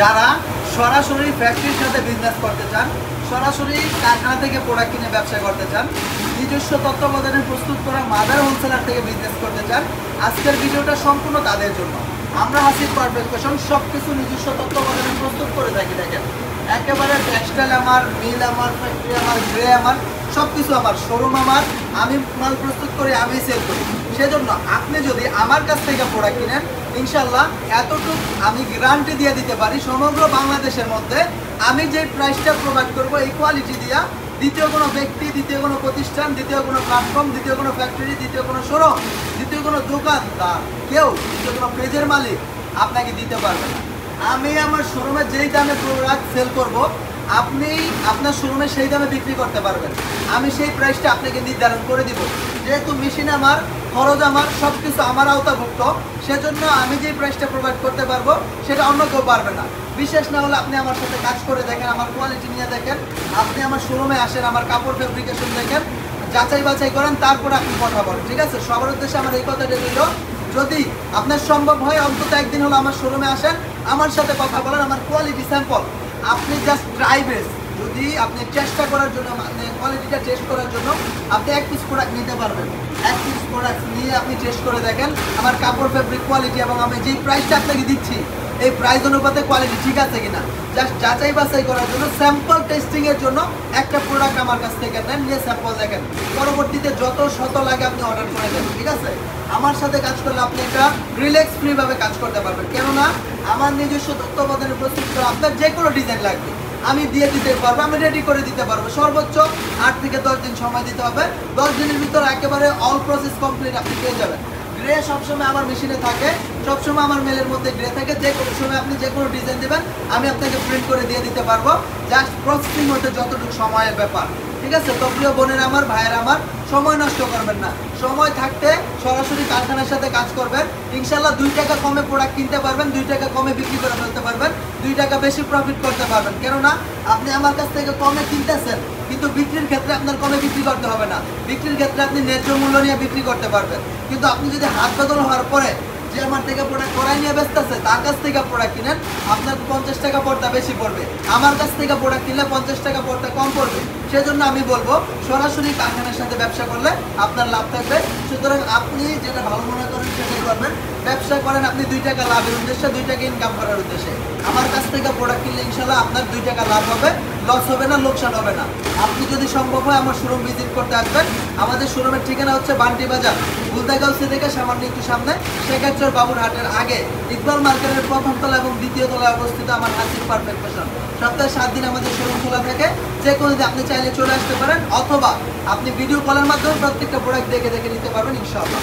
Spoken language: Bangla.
যারা সরাসরি ফ্যাক্টরির সাথে বিজনেস করতে চান, সরাসরি কারখানা থেকে প্রোডাক্ট কিনে ব্যবসা করতে চান, নিজস্ব তত্ত্বাবধানে প্রস্তুত করা মাদার হোলসেলার থেকে বিজনেস করতে চান, আজকের ভিডিওটা সম্পূর্ণ তাদের জন্য। আমরা হাসিব পারফেক্ট ফ্যাশন সব কিছু নিজস্ব তত্ত্বাবধানে প্রস্তুত করে থাকি। দেখেন, একেবারে টেক্সটাইল আমার, মিল আমার, ফ্যাক্টরি আমার, গ্রে আমার, সব কিছু আমার, শোরুম আমার, আমি মাল প্রস্তুত করি, আমি সেল করি। সেজন্য আপনি যদি আমার কাছ থেকে প্রোডাক্ট কিনেন, ইনশাল্লাহ এতটুকু আমি গ্যারান্টি দিয়ে দিতে পারি, সমগ্র বাংলাদেশের মধ্যে আমি যে প্রাইসটা প্রোভাইড করবো এই কোয়ালিটি দিয়া দ্বিতীয় কোনো ব্যক্তি, দ্বিতীয় কোনো প্রতিষ্ঠান, দ্বিতীয় কোনো প্ল্যাটফর্ম, দ্বিতীয় কোনো ফ্যাক্টরি, দ্বিতীয় কোনো শোরুম, দ্বিতীয় কোনো দোকানদার, কেউ, দ্বিতীয় কোনো পেজের মালিক আপনাকে দিতে পারবে না। আমি আমার শোরুমে যেই দামে প্রোডাক্ট সেল করব, আপনি আপনার শোরুমে সেই দামে বিক্রি করতে পারবেন। আমি সেই প্রাইসটা আপনাকে নির্ধারণ করে দিব। যেহেতু মেশিন আমার, খরচ আমার, সব কিছু আমার আওতাভুক্ত, সেজন্য আমি যে প্রাইসটা প্রোভাইড করতে পারবো সেটা অন্য কেউ পারবে না। বিশেষ না হলে আপনি আমার সাথে কাজ করে দেখেন, আমার কোয়ালিটি নিয়ে দেখেন, আপনি আমার শোরুমে আসেন, আমার কাপড় ফেব্রিকেশন দেখেন, যাচাই বাছাই করেন, তারপরে আপনি কথা বলেন। ঠিক আছে? সবার উদ্দেশ্যে আমার এই কথাটা রইল, যদি আপনার সম্ভব হয় অন্তত একদিন হলো আমার শোরুমে আসেন, আমার সাথে কথা বলেন, আমার কোয়ালিটি স্যাম্পল আপনি জাস্ট ট্রাই বেস, যদি আপনি চেষ্টা করার জন্য, মানে কোয়ালিটিটা টেস্ট করার জন্য আপনি এক পিস প্রোডাক্ট নিতে পারবেন। এক পিস প্রোডাক্ট নিয়ে আপনি টেস্ট করে দেখেন আমার কাপড় ফেব্রিক কোয়ালিটি এবং আমি যেই প্রাইসটা আপনাকে দিচ্ছি এই প্রাইস অনুপাতে কোয়ালিটি ঠিক আছে কিনা, জাস্ট যাচাই বাছাই করার জন্য, স্যাম্পল টেস্টিংয়ের জন্য একটা প্রোডাক্ট আমার কাছ থেকে নেন, নিয়ে স্যাম্পল দেখেন, পরবর্তীতে যত শত লাগে আপনি অর্ডার করে দেন। ঠিক আছে? আমার সাথে কাজ করলে আপনি একটা রিল্যাক্স ফ্রিভাবে কাজ করতে পারবেন। কেননা আমার নিজস্ব তত্ত্বাবধানে প্রস্তুত করা আপনার যে কোনো ডিজাইন লাগবে আমি দিয়ে দিতে পারবো, আমি রেডি করে দিতে পারবো। সর্বোচ্চ 8 থেকে 10 দিন সময় দিতে হবে। 10 দিনের ভিতরে একেবারে অল প্রসেস কমপ্লিট আপনি পেয়ে যাবেন। গ্রে সবসময় আমার মেশিনে থাকে, সবসময় আমার মেলের মধ্যে গ্রে থাকে। যে কোনো সময় আপনি যে কোনো ডিজাইন দেবেন আমি আপনাকে প্রিন্ট করে দিয়ে দিতে পারবো, জাস্ট প্রসেসিং হতে যতটুকু সময়ের ব্যাপার। ঠিক আছে? তো প্রিয় বোনের আমার, ভাইয়ের আমার, সময় নষ্ট করবেন না। সময় থাকতে সরাসরি কারখানার সাথে কাজ করবেন, ইনশাল্লাহ 2 টাকা কমে প্রোডাক্ট কিনতে পারবেন, 2 টাকা কমে বিক্রি করে ফেলতে পারবেন, 2 টাকা বেশি প্রফিট করতে পারবেন। কেননা আপনি আমার কাছ থেকে কমে কিনতেছেন, কিন্তু বিক্রির ক্ষেত্রে আপনার কমে বিক্রি করতে হবে না। বিক্রির ক্ষেত্রে আপনি ন্যায্য মূল্য নিয়ে বিক্রি করতে পারবেন। কিন্তু আপনি যদি হাত বদল হওয়ার পরে যে আমার থেকে প্রোডাক্ট করাই নিয়ে ব্যস্ত আছে তার কাছ থেকে প্রোডাক্ট কিনেন, আপনার 50 টাকা পড়তা বেশি পড়বে, আমার কাছ থেকে প্রোডাক্ট কিনলে 50 টাকা পড়তা কম পড়বে। সেজন্য আমি বলবো সরাসরি কারখানার সাথে ব্যবসা করলে আপনার লাভ থাকবে। সুতরাং আপনি যেটা ভালো মনে করেন সেটাই করবেন। ব্যবসা করেন আপনি 2 টাকা লাভের উদ্দেশ্যে, 2 টাকা ইনকাম করার উদ্দেশ্যে। আমার কাছ থেকে প্রোডাক্ট কিনলে ইনশাল্লাহ আপনার 2 টাকা লাভ হবে, লস হবে না, লোকসান হবে না। আপনি যদি সম্ভব হয় আমার শোরুম ভিজিট করতে আসবেন। আমাদের শোরুমের ঠিকানা হচ্ছে বান্টি বাজার, বুলদাগাউসি থেকে সামান্য একটু সামনে, শেখাচর বাবুর হাটের আগে, ইকবাল মার্কেটের প্রথম তলা এবং দ্বিতীয় তলায় অবস্থিত আমার হাসিব পারফেক্ট ফ্যাশন। সপ্তাহে 7 দিন আমাদের শোরুম খোলা থাকে। যে কোনো দিন আপনি চাইলে চলে আসতে পারেন, অথবা আপনি ভিডিও কলের মাধ্যমে প্রত্যেকটা প্রোডাক্ট দেখে দেখে নিতে পারবেন ইনশাআল্লাহ।